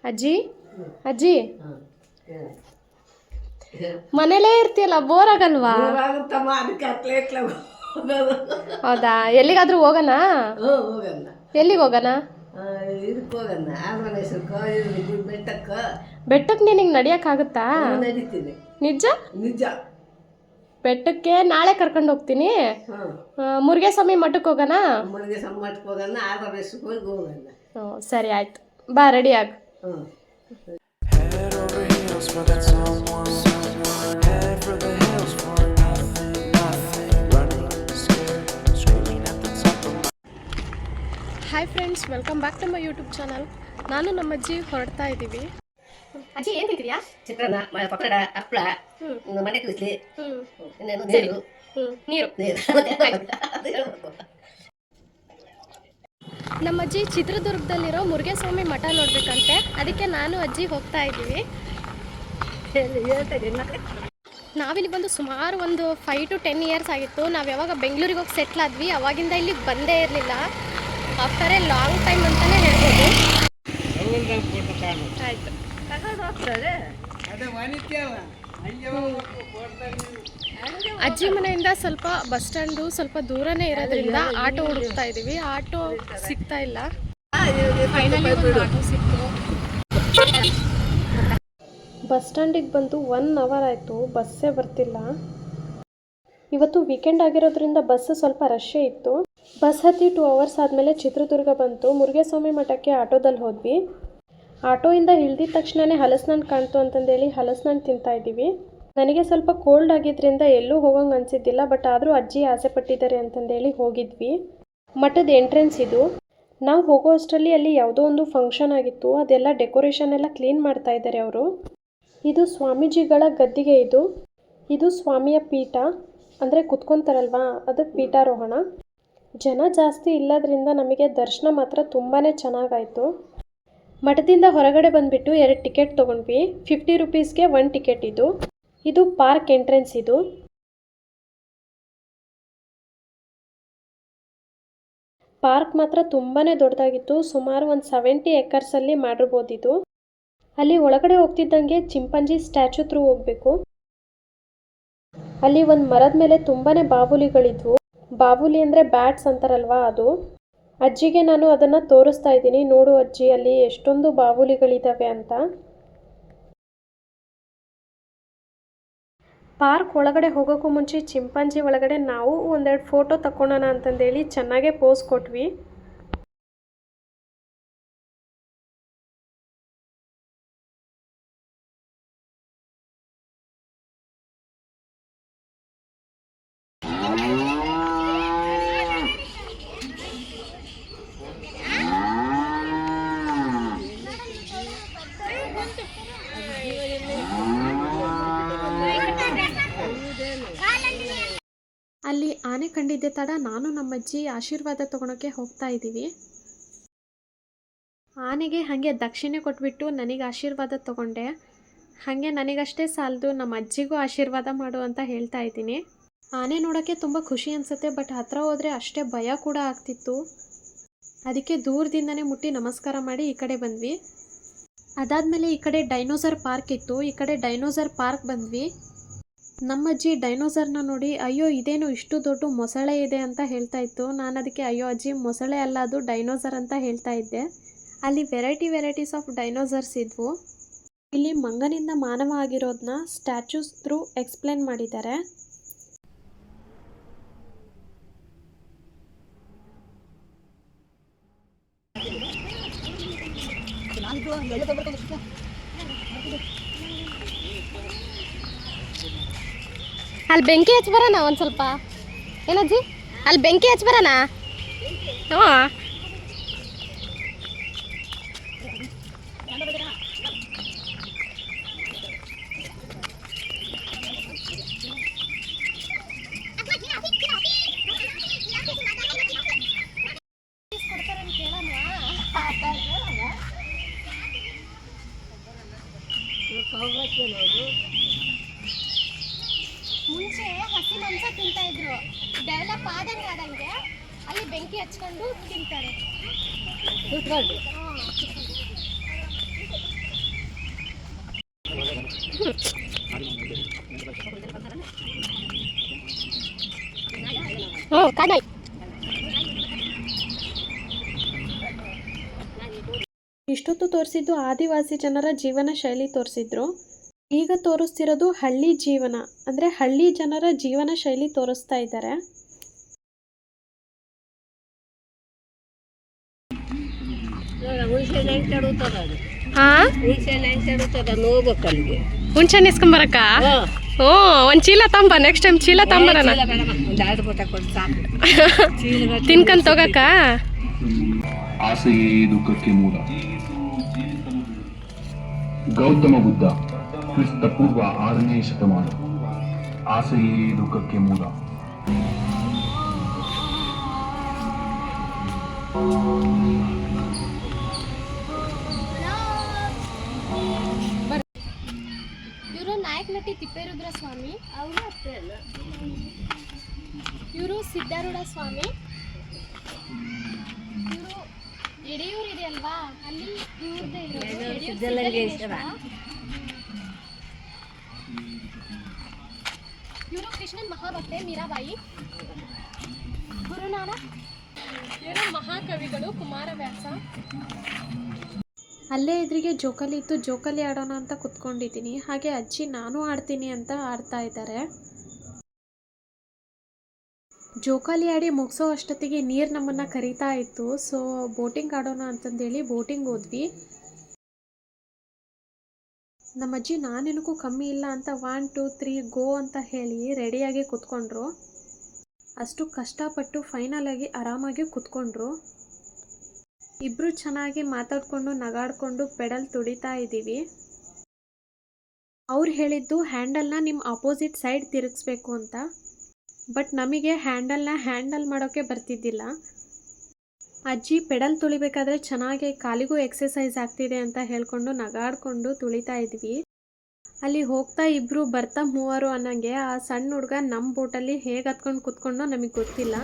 ಅಜ್ಜಿ ಅಜ್ಜಿ ಮನೇಲೇ ಇರ್ತೀಯಲ್ಲ, ಬೋರ್ ಆಗಲ್ವಾ? ಹೌದಾ, ಎಲ್ಲಿಗಾದ್ರೂ ಹೋಗೋಣ? ಎಲ್ಲಿಗೆ ಹೋಗೋಣ? ಬೆಟ್ಟಕ್ಕೆ ನಿನಗೆ ನಡಿಯೋಕ್ಕಾಗುತ್ತಾ? ನಿಜ ನಿಜ. ಬೆಟ್ಟಕ್ಕೆ ನಾಳೆ ಕರ್ಕೊಂಡು ಹೋಗ್ತೀನಿ. ಮುರುಘೇಸ್ವಾಮಿ ಮಠಕ್ಕೆ ಹೋಗೋಣ? ಸರಿ ಆಯ್ತು, ಬಾ, ರೆಡಿ ಆಗ. Hi friends, welcome back to my YouTube channel. ನಾನು ನಮ್ಮ ಅಜ್ಜಿ ಹೊರಡ್ತಾ ಇದ್ದೀವಿ. ಅಜ್ಜಿ ಏನು ತಿಂತಿದ್ಯಾ? ಚಿತ್ರಾನ್ನ, ಪಕೋಡ, ಹಪ್ಪಳ, ಮಂಡೆ ಕುಸ್ಲಿ, ನೀರು. ನಮ್ಮ ಅಜ್ಜಿ ಚಿತ್ರದುರ್ಗದಲ್ಲಿರೋ ಮುರುಘೇಸ್ವಾಮಿ ಮಠ ನೋಡ್ಬೇಕಂತೆ, ಅದಕ್ಕೆ ನಾನು ಅಜ್ಜಿ ಹೋಗ್ತಾ ಇದ್ದೀವಿ. ನಾವಿಲ್ಲಿ ಬಂದು ಸುಮಾರು ಒಂದು 5 to 10 ಇಯರ್ಸ್ ಆಗಿತ್ತು. ನಾವು ಯಾವಾಗ ಬೆಂಗಳೂರಿಗೆ ಹೋಗಿ ಸೆಟ್ಲ್ ಆದ್ವಿ, ಅವಾಗಿಂದ ಇಲ್ಲಿ ಬಂದೇ ಇರಲಿಲ್ಲ. ಆಫ್ಟರ್ ಎ ಲಾಂಗ್ ಟೈಮ್ ಅಂತಲೇ ಹೇಳ್ಬೋದು. ಆಯಿತು, ಅಜ್ಜಿ ಮನೆಯಿಂದ ಸ್ವಲ್ಪ ಬಸ್ ಸ್ಟ್ಯಾಂಡು ಸ್ವಲ್ಪ ದೂರನೇ ಇರೋದ್ರಿಂದ ಆಟೋ ಹುಡುಕ್ತಾ ಇದ್ದೀವಿ. ಆಟೋ ಸಿಗ್ತಾ ಇಲ್ಲ. ಫೈನಲಿ ಒಂದು ಆಟೋ ಸಿಕ್ತು. ಬಸ್ ಸ್ಟ್ಯಾಂಡಿಗೆ ಬಂದು 1 hour ಆಯಿತು, ಬಸ್ಸೇ ಬರ್ತಿಲ್ಲ. ಇವತ್ತು ವೀಕೆಂಡ್ ಆಗಿರೋದ್ರಿಂದ ಬಸ್ ಸ್ವಲ್ಪ ರಶ್ಶೇ ಇತ್ತು. ಬಸ್ ಹತ್ತಿ 2 hours ಆದಮೇಲೆ ಚಿತ್ರದುರ್ಗ ಬಂತು. ಮುರುಘೇಸ್ವಾಮಿ ಮಠಕ್ಕೆ ಆಟೋದಲ್ಲಿ ಹೋದ್ವಿ. ಆಟೋಯಿಂದ ಇಳ್ದಿದ ತಕ್ಷಣವೇ ಹಲಸಿನಣ್ಣು ಕಾಣ್ತು ಅಂತಂದೇಳಿ ಹಲಸಿನಣ್ಣು ತಿಂತಾ ಇದ್ದೀವಿ. ನನಗೆ ಸ್ವಲ್ಪ ಕೋಲ್ಡ್ ಆಗಿದ್ದರಿಂದ ಎಲ್ಲೂ ಹೋಗೋಂಗೆ ಅನಿಸಿದ್ದಿಲ್ಲ, ಬಟ್ ಆದರೂ ಅಜ್ಜಿ ಆಸೆ ಪಟ್ಟಿದ್ದಾರೆ ಅಂತಂದೇಳಿ ಹೋಗಿದ್ವಿ. ಮಠದ ಎಂಟ್ರೆನ್ಸ್ ಇದು. ನಾವು ಹೋಗೋ ಅಷ್ಟರಲ್ಲಿ ಅಲ್ಲಿ ಯಾವುದೋ ಒಂದು ಫಂಕ್ಷನ್ ಆಗಿತ್ತು, ಅದೆಲ್ಲ ಡೆಕೋರೇಷನ್ ಎಲ್ಲ ಕ್ಲೀನ್ ಮಾಡ್ತಾ ಇದ್ದಾರೆ ಅವರು. ಇದು ಸ್ವಾಮೀಜಿಗಳ ಗದ್ದಿಗೆ. ಇದು ಸ್ವಾಮಿಯ ಪೀಠ, ಅಂದರೆ ಕುತ್ಕೊತಾರಲ್ವಾ, ಅದಕ್ಕೆ ಪೀಠಾರೋಹಣ. ಜನ ಜಾಸ್ತಿ ಇಲ್ಲದ್ರಿಂದ ನಮಗೆ ದರ್ಶನ ಮಾತ್ರ ತುಂಬಾ ಚೆನ್ನಾಗಾಯಿತು. ಮಠದಿಂದ ಹೊರಗಡೆ ಬಂದುಬಿಟ್ಟು 2 ಟಿಕೆಟ್ ತೊಗೊಂಡ್ವಿ. 50 rupeesಗೆ 1 ಟಿಕೆಟ್. ಇದು ಪಾರ್ಕ್ ಎಂಟ್ರೆನ್ಸ್. ಇದು ಪಾರ್ಕ್ ಮಾತ್ರ ತುಂಬಾ ದೊಡ್ಡದಾಗಿತ್ತು. ಸುಮಾರು ಒಂದು 70 acres ಮಾಡಿರ್ಬೋದು. ಅಲ್ಲಿ ಒಳಗಡೆ ಹೋಗ್ತಿದ್ದಂಗೆ ಚಿಂಪಾಂಜಿ ಸ್ಟ್ಯಾಚು ಥ್ರೂ ಹೋಗಬೇಕು. ಅಲ್ಲಿ ಒಂದು ಮರದ ಮೇಲೆ ತುಂಬಾ ಬಾವುಲಿಗಳಿದ್ವು. ಬಾವುಲಿ ಅಂದರೆ ಬ್ಯಾಟ್ಸ್ ಅಂತಾರಲ್ವಾ, ಅದು. ಅಜ್ಜಿಗೆ ನಾನು ಅದನ್ನು ತೋರಿಸ್ತಾ ಇದ್ದೀನಿ, ನೋಡು ಅಜ್ಜಿ, ಅಲ್ಲಿ ಎಷ್ಟೊಂದು ಬಾವುಲಿಗಳಿದ್ದಾವೆ ಅಂತ. ಪಾರ್ಕ್ ಒಳಗಡೆ ಹೋಗೋಕ್ಕೂ ಮುಂಚೆ ಚಿಂಪಾಂಜಿ ಒಳಗಡೆ ನಾವು ಒಂದೆರಡು ಫೋಟೋ ತಗೊಳ್ಳೋಣ ಅಂತಂದೇಳಿ ಚೆನ್ನಾಗೇ ಪೋಸ್ ಕೊಟ್ವಿ. ಅಲ್ಲಿ ಆನೆ ಕಂಡಿದ್ದೆ ತಡ ನಾನು ನಮ್ಮ ಅಜ್ಜಿ ಆಶೀರ್ವಾದ ತಗೊಳಕ್ಕೆ ಹೋಗ್ತಾ ಇದ್ದೀವಿ. ಆನೆಗೆ ಹಾಗೆ ದಕ್ಷಿಣೆ ಕೊಟ್ಬಿಟ್ಟು ನನಗೆ ಆಶೀರ್ವಾದ ತಗೊಂಡೆ. ಹಾಗೆ ನನಗಷ್ಟೇ ಸಾಲದು, ನಮ್ಮ ಅಜ್ಜಿಗೂ ಆಶೀರ್ವಾದ ಮಾಡು ಅಂತ ಹೇಳ್ತಾ ಇದ್ದೀನಿ. ಆನೆ ನೋಡೋಕ್ಕೆ ತುಂಬ ಖುಷಿ ಅನಿಸುತ್ತೆ, ಬಟ್ ಹತ್ರ ಹೋದರೆ ಅಷ್ಟೇ ಭಯ ಕೂಡ ಆಗ್ತಿತ್ತು. ಅದಕ್ಕೆ ದೂರದಿಂದನೇ ಮುಟ್ಟಿ ನಮಸ್ಕಾರ ಮಾಡಿ ಈ ಕಡೆ ಬಂದ್ವಿ. ಅದಾದಮೇಲೆ ಈ ಕಡೆ ಡೈನೋಸರ್ ಪಾರ್ಕ್ ಇತ್ತು. ಈ ಕಡೆ ಡೈನೋಸರ್ ಪಾರ್ಕ್ ಬಂದ್ವಿ. ನಮ್ಮ ಅಜ್ಜಿ ಡೈನೋಸರ್ನ ನೋಡಿ, ಅಯ್ಯೋ ಇದೇನು ಇಷ್ಟು ದೊಡ್ಡ ಮೊಸಳೆ ಇದೆ ಅಂತ ಹೇಳ್ತಾ ಇತ್ತು. ನಾನು ಅದಕ್ಕೆ ಅಯ್ಯೋ ಅಜ್ಜಿ, ಮೊಸಳೆ ಅಲ್ಲ, ಅದು ಡೈನೋಸರ್ ಅಂತ ಹೇಳ್ತಾ ಇದ್ದೆ. ಅಲ್ಲಿ ವೆರೈಟೀಸ್ ಆಫ್ ಡೈನೋಸರ್ಸ್ ಇದ್ವು. ಇಲ್ಲಿ ಮಂಗನಿಂದ ಮಾನವ ಆಗಿರೋದನ್ನ ಸ್ಟ್ಯಾಚ್ಯೂಸ್ ಥ್ರೂ ಎಕ್ಸ್ಪ್ಲೇನ್ ಮಾಡಿದ್ದಾರೆ. ಅಲ್ಲಿ ಬೆಂಕಿ ಹಚ್ಚಿ ಬರೋಣ ಒಂದು ಸ್ವಲ್ಪ. ಏನಜ್ಜಿ, ಅಲ್ಲಿ ಬೆಂಕಿ ಹಚ್ಚಿ ಬರೋಣ? ಹಾಂ, ಮುಂಚೆ ಹಸಿ ಮಾಂಸ ತಿಂತಾ ಇದ್ರು, ಡೆವಲಪ್ ಆದಂಗೆ ಅಲ್ಲಿ ಬೆಂಕಿ ಹಚ್ಕೊಂಡು ತಿಂತಾರೆ. ಕಾನಾಯ್. ಇಷ್ಟೊತ್ತು ತೋರಿಸಿದ್ದು ಆದಿವಾಸಿ ಜನರ ಜೀವನ ಶೈಲಿ ತೋರಿಸಿದ್ರು. ಈಗ ತೋರಿಸ್ತಿರೋದು ಹಳ್ಳಿ ಜೀವನ, ಅಂದರೆ ಹಳ್ಳಿ ಜನರ ಜೀವನ ಶೈಲಿ ತೋರಿಸ್ತಾ ಇದ್ದಾರೆ. ಹುಣ್ಸೆ ಇಸ್ಕೊಂಬರಕ್ಕ. ಹ್ಞೂ, ಒಂದು ಚೀಲ ತಂಬ, ನೆಕ್ಸ್ಟ್ ಟೈಮ್ ಚೀಲ ತಂಬರಣ ತಿನ್ಕಂತ ಹೋಗಕ್ಕ. ಆಸೆಯೇ ದುಃಖಕ್ಕೆ ಮೂಲ. ಗೌತಮ ಬುದ್ಧ, ಕ್ರಿಸ್ತ ಪೂರ್ವ 6ನೇ ಶತಮಾನ. ಆಸೆಯೇ ದುಃಖಕ್ಕೆ ಮೂಲ. ಇವರು ನಾಯಕ ನಟಿ ತಿಪ್ಪೇರುದ್ರ ಸ್ವಾಮಿ, ಇವರು ಸಿದ್ಧಾರೂಢ ಸ್ವಾಮಿ, ಇವರು ಯಡಿಯೂರು ಇದೆ ಅಲ್ವಾ, ಅಲ್ಲಿ ಇವ್ರದ್ದೇ ಇರೋದು. ಇವರು ಕೃಷ್ಣನ್ ಮಹಾಭಕ್ತೆ ಮೀರಾಬಾಯಿ. ಗುರುನಾನಕ್. ಇವರು ಮಹಾಕವಿಗಳು ಕುಮಾರವ್ಯಾಸ. ಅಲ್ಲೇ ಎದುರಿಗೆ ಜೋಕಾಲಿ ಇತ್ತು, ಜೋಕಾಲಿ ಆಡೋಣ ಅಂತ ಕುತ್ಕೊಂಡಿದ್ದೀನಿ. ಹಾಗೆ ಅಜ್ಜಿ ನಾನು ಆಡ್ತೀನಿ ಅಂತ ಆಡ್ತಾ ಇದ್ದಾರೆ. ಜೋಕಾಲಿ ಆಡಿ ಮುಗಿಸೋ ಅಷ್ಟೊತ್ತಿಗೆ ನೀರು ನಮ್ಮನ್ನು ಕರೀತಾ ಇತ್ತು. ಸೊ ಬೋಟಿಂಗ್ ಆಡೋಣ ಅಂತಂದೇಳಿ ಬೋಟಿಂಗ್ ಹೋದ್ವಿ. ನಮ್ಮ ಅಜ್ಜಿ ನಾನೇನಕ್ಕೂ ಕಮ್ಮಿ ಇಲ್ಲ ಅಂತ 1 2 3 ಗೋ ಅಂತ ಹೇಳಿ ರೆಡಿಯಾಗಿ ಕುತ್ಕೊಂಡ್ರು. ಅಷ್ಟು ಕಷ್ಟಪಟ್ಟು ಫೈನಲ್ ಆಗಿ ಆರಾಮಾಗಿ ಕುತ್ಕೊಂಡ್ರು. ಇಬ್ಬರು ಚೆನ್ನಾಗಿ ಮಾತಾಡಿಕೊಂಡು ನಗಾಡಿಕೊಂಡು ಪೆಡಲ್ ತುಡಿತಾ ಇದ್ದೀವಿ. ಅವ್ರು ಹೇಳಿದ್ದು ಹ್ಯಾಂಡಲ್ನ ನಿಮ್ಮ ಅಪೋಸಿಟ್ ಸೈಡ್ ತಿರುಗಿಸ್ಬೇಕು ಅಂತ. ಬಟ್ ನಮಗೆ ಹ್ಯಾಂಡಲ್ನ ಹ್ಯಾಂಡಲ್ ಮಾಡೋಕ್ಕೆ ಬರ್ತಿದ್ದಿಲ್ಲ. ಅಜ್ಜಿ ಪೆಡಲ್ ತುಳಿಬೇಕಾದ್ರೆ ಚೆನ್ನಾಗಿ ಕಾಲಿಗೂ ಎಕ್ಸಸೈಸ್ ಆಗ್ತಿದೆ ಅಂತ ಹೇಳ್ಕೊಂಡು ನಗಾಡಿಕೊಂಡು ತುಳಿತಾ ಇದ್ವಿ. ಅಲ್ಲಿ ಹೋಗ್ತಾ ಇಬ್ಬರು ಬರ್ತಾ 3 ಅನ್ನಂಗೆ ಆ ಸಣ್ಣ ಹುಡುಗ ನಮ್ಮ ಬೋಟಲ್ಲಿ ಹೇಗೆ ಹತ್ಕೊಂಡು ಕುತ್ಕೊಂಡೋ ನಮಗೆ ಗೊತ್ತಿಲ್ಲ.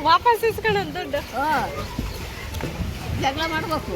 ವಾಪಸ್ ಇಸ್ಕೊಳ್ಳೋ ದುಡ್ಡು ಜಗಳ ಮಾಡ್ಬೇಕು.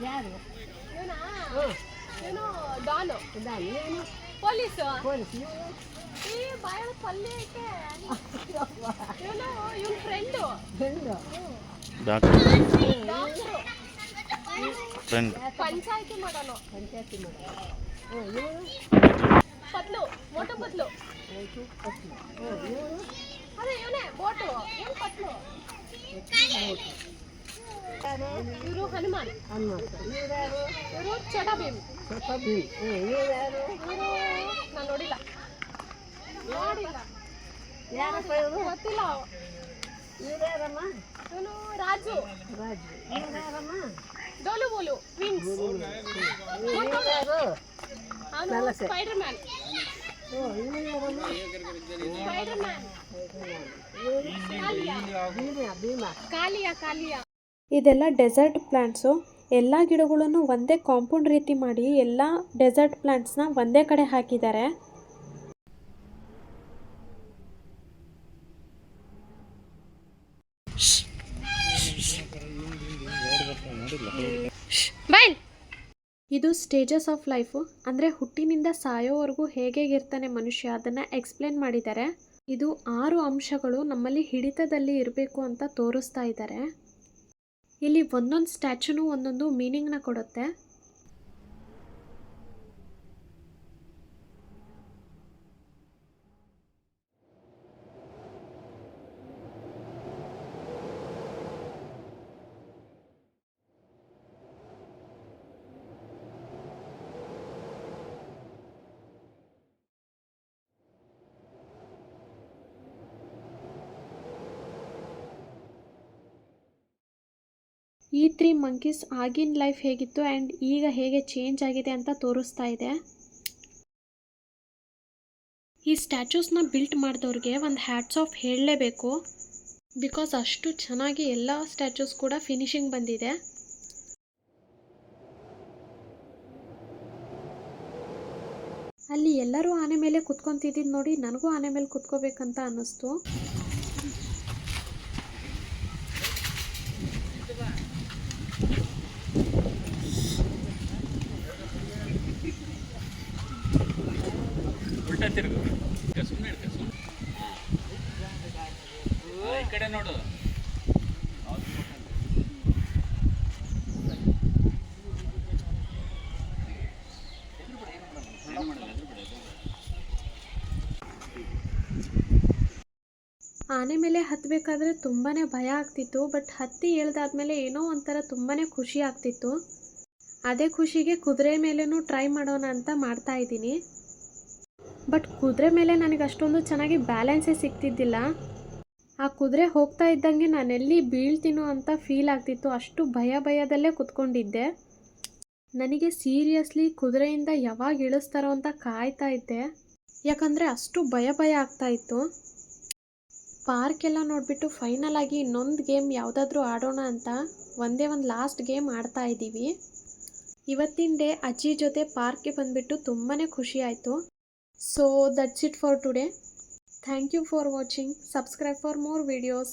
ಯಾರು ಏನೋ ಡಾನು ಪೊಲೀಸು ಈ ಬಾಯ ಪಲ್ಯ ಐತೆ ಏನೋ ಇವ್ನ ಫ್ರೆಂಡು ಪಂಚಾಯತಿ ಮಾಡೋನು. ಪತ್ಲು ಮೋಟು ಪತ್ಲು ಅದೇ ಇವನೇ ಬೋಟು ಏನು ಪತ್ಲು. ಇವರು ಹನುಮಾನ್. ಇವರು ಚೋಟಾ ಭೀಮ್. ನಾನು ನೋಡಿಲ್ಲ ಗೊತ್ತಿಲ್ಲ. ಇವನು ರಾಜು. ಡೋಲು ಬೋಲು ಟ್ವಿನ್ಸ್. ಅವನು ಸ್ಪೈಡರ್ ಮ್ಯಾನ್. ಕಾಲಿಯಾ. ಇದೆಲ್ಲ ಡೆಸರ್ಟ್ ಪ್ಲಾಂಟ್ಸು. ಎಲ್ಲ ಗಿಡಗಳನ್ನು ಒಂದೇ ಕಾಂಪೌಂಡ್ ರೀತಿ ಮಾಡಿ ಎಲ್ಲ ಡೆಸರ್ಟ್ ಪ್ಲಾಂಟ್ಸ್ನ ಒಂದೇ ಕಡೆ ಹಾಕಿದ್ದಾರೆ. ಇದು ಸ್ಟೇಜಸ್ ಆಫ್ ಲೈಫು, ಅಂದರೆ ಹುಟ್ಟಿನಿಂದ ಸಾಯೋವರೆಗೂ ಹೇಗಿರ್ತಾನೆ ಮನುಷ್ಯ ಅದನ್ನು ಎಕ್ಸ್ಪ್ಲೇನ್ ಮಾಡಿದ್ದಾರೆ. ಇದು 6 ಅಂಶಗಳು ನಮ್ಮಲ್ಲಿ ಹಿಡಿತದಲ್ಲಿ ಇರಬೇಕು ಅಂತ ತೋರಿಸ್ತಾ ಇದ್ದಾರೆ. ಇಲ್ಲಿ ಒಂದೊಂದು ಸ್ಟ್ಯಾಚ್ಯೂನು ಒಂದೊಂದು ಮೀನಿಂಗ್ನ ಕೊಡುತ್ತೆ. ಈ 3 ಮಂಕೀಸ್ ಆಗಿನ ಲೈಫ್ ಹೇಗಿತ್ತು ಆ್ಯಂಡ್ ಈಗ ಹೇಗೆ ಚೇಂಜ್ ಆಗಿದೆ ಅಂತ ತೋರಿಸ್ತಾ ಇದೆ. ಈ ಸ್ಟ್ಯಾಚ್ಯೂಸ್ನ ಬಿಲ್ಟ್ ಮಾಡಿದವ್ರಿಗೆ ಒಂದು ಹ್ಯಾಟ್ಸ್ ಆಫ್ ಹೇಳಲೇಬೇಕು. ಬಿಕಾಸ್ ಅಷ್ಟು ಚೆನ್ನಾಗಿ ಎಲ್ಲ ಸ್ಟ್ಯಾಚ್ಯೂಸ್ ಕೂಡ ಫಿನಿಶಿಂಗ್ ಬಂದಿದೆ. ಅಲ್ಲಿ ಎಲ್ಲರೂ ಆನೆ ಮೇಲೆ ಕುತ್ಕೊತಿದ್ದು ನೋಡಿ ನನಗೂ ಆನೆ ಮೇಲೆ ಕುತ್ಕೋಬೇಕಂತ ಅನ್ನಿಸ್ತು. ಉಲ್ಟಾ ತಿರುಗು ಸುಮ್ಮನೆ ಈ ಕಡೆ ನೋಡು. ಆನೆ ಮೇಲೆ ಹತ್ತಬೇಕಾದ್ರೆ ತುಂಬಾ ಭಯ ಆಗ್ತಿತ್ತು. ಬಟ್ ಹತ್ತಿ ಇಳ್ದಾದ್ಮೇಲೆ ಏನೋ ಒಂಥರ ತುಂಬಾ ಖುಷಿ ಆಗ್ತಿತ್ತು. ಅದೇ ಖುಷಿಗೆ ಕುದುರೆ ಮೇಲೂ ಟ್ರೈ ಮಾಡೋಣ ಅಂತ ಮಾಡ್ತಾ ಇದ್ದೀನಿ. ಬಟ್ ಕುದುರೆ ಮೇಲೆ ನನಗೆ ಅಷ್ಟೊಂದು ಚೆನ್ನಾಗಿ ಬ್ಯಾಲೆನ್ಸೇ ಸಿಗ್ತಿದ್ದಿಲ್ಲ. ಆ ಕುದುರೆ ಹೋಗ್ತಾ ಇದ್ದಂಗೆ ನಾನೆಲ್ಲಿ ಬೀಳ್ತೀನೋ ಅಂತ ಫೀಲ್ ಆಗ್ತಿತ್ತು. ಅಷ್ಟು ಭಯದಲ್ಲೇ ಕುತ್ಕೊಂಡಿದ್ದೆ. ನನಗೆ ಸೀರಿಯಸ್ಲಿ ಕುದುರೆಯಿಂದ ಯಾವಾಗ ಇಳಿಸ್ತಾರೋ ಅಂತ ಕಾಯ್ತಾ ಇದ್ದೆ. ಯಾಕಂದರೆ ಅಷ್ಟು ಭಯ ಆಗ್ತಾ ಇತ್ತು. ಪಾರ್ಕ್ ಎಲ್ಲ ನೋಡಿಬಿಟ್ಟು ಫೈನಲ್ ಆಗಿ ಇನ್ನೊಂದು ಗೇಮ್ ಯಾವುದಾದ್ರೂ ಆಡೋಣ ಅಂತ ಒಂದೇ ಒಂದು ಲಾಸ್ಟ್ ಗೇಮ್ ಆಡ್ತಾ ಇದ್ದೀವಿ. ಇವತ್ತಿನ ಡೇ ಅಜ್ಜಿ ಜೊತೆ ಪಾರ್ಕ್ಗೆ ಬಂದುಬಿಟ್ಟು ತುಂಬಾ ಖುಷಿ ಆಯಿತು. So that's it for today. Thank you for watching. Subscribe for more videos.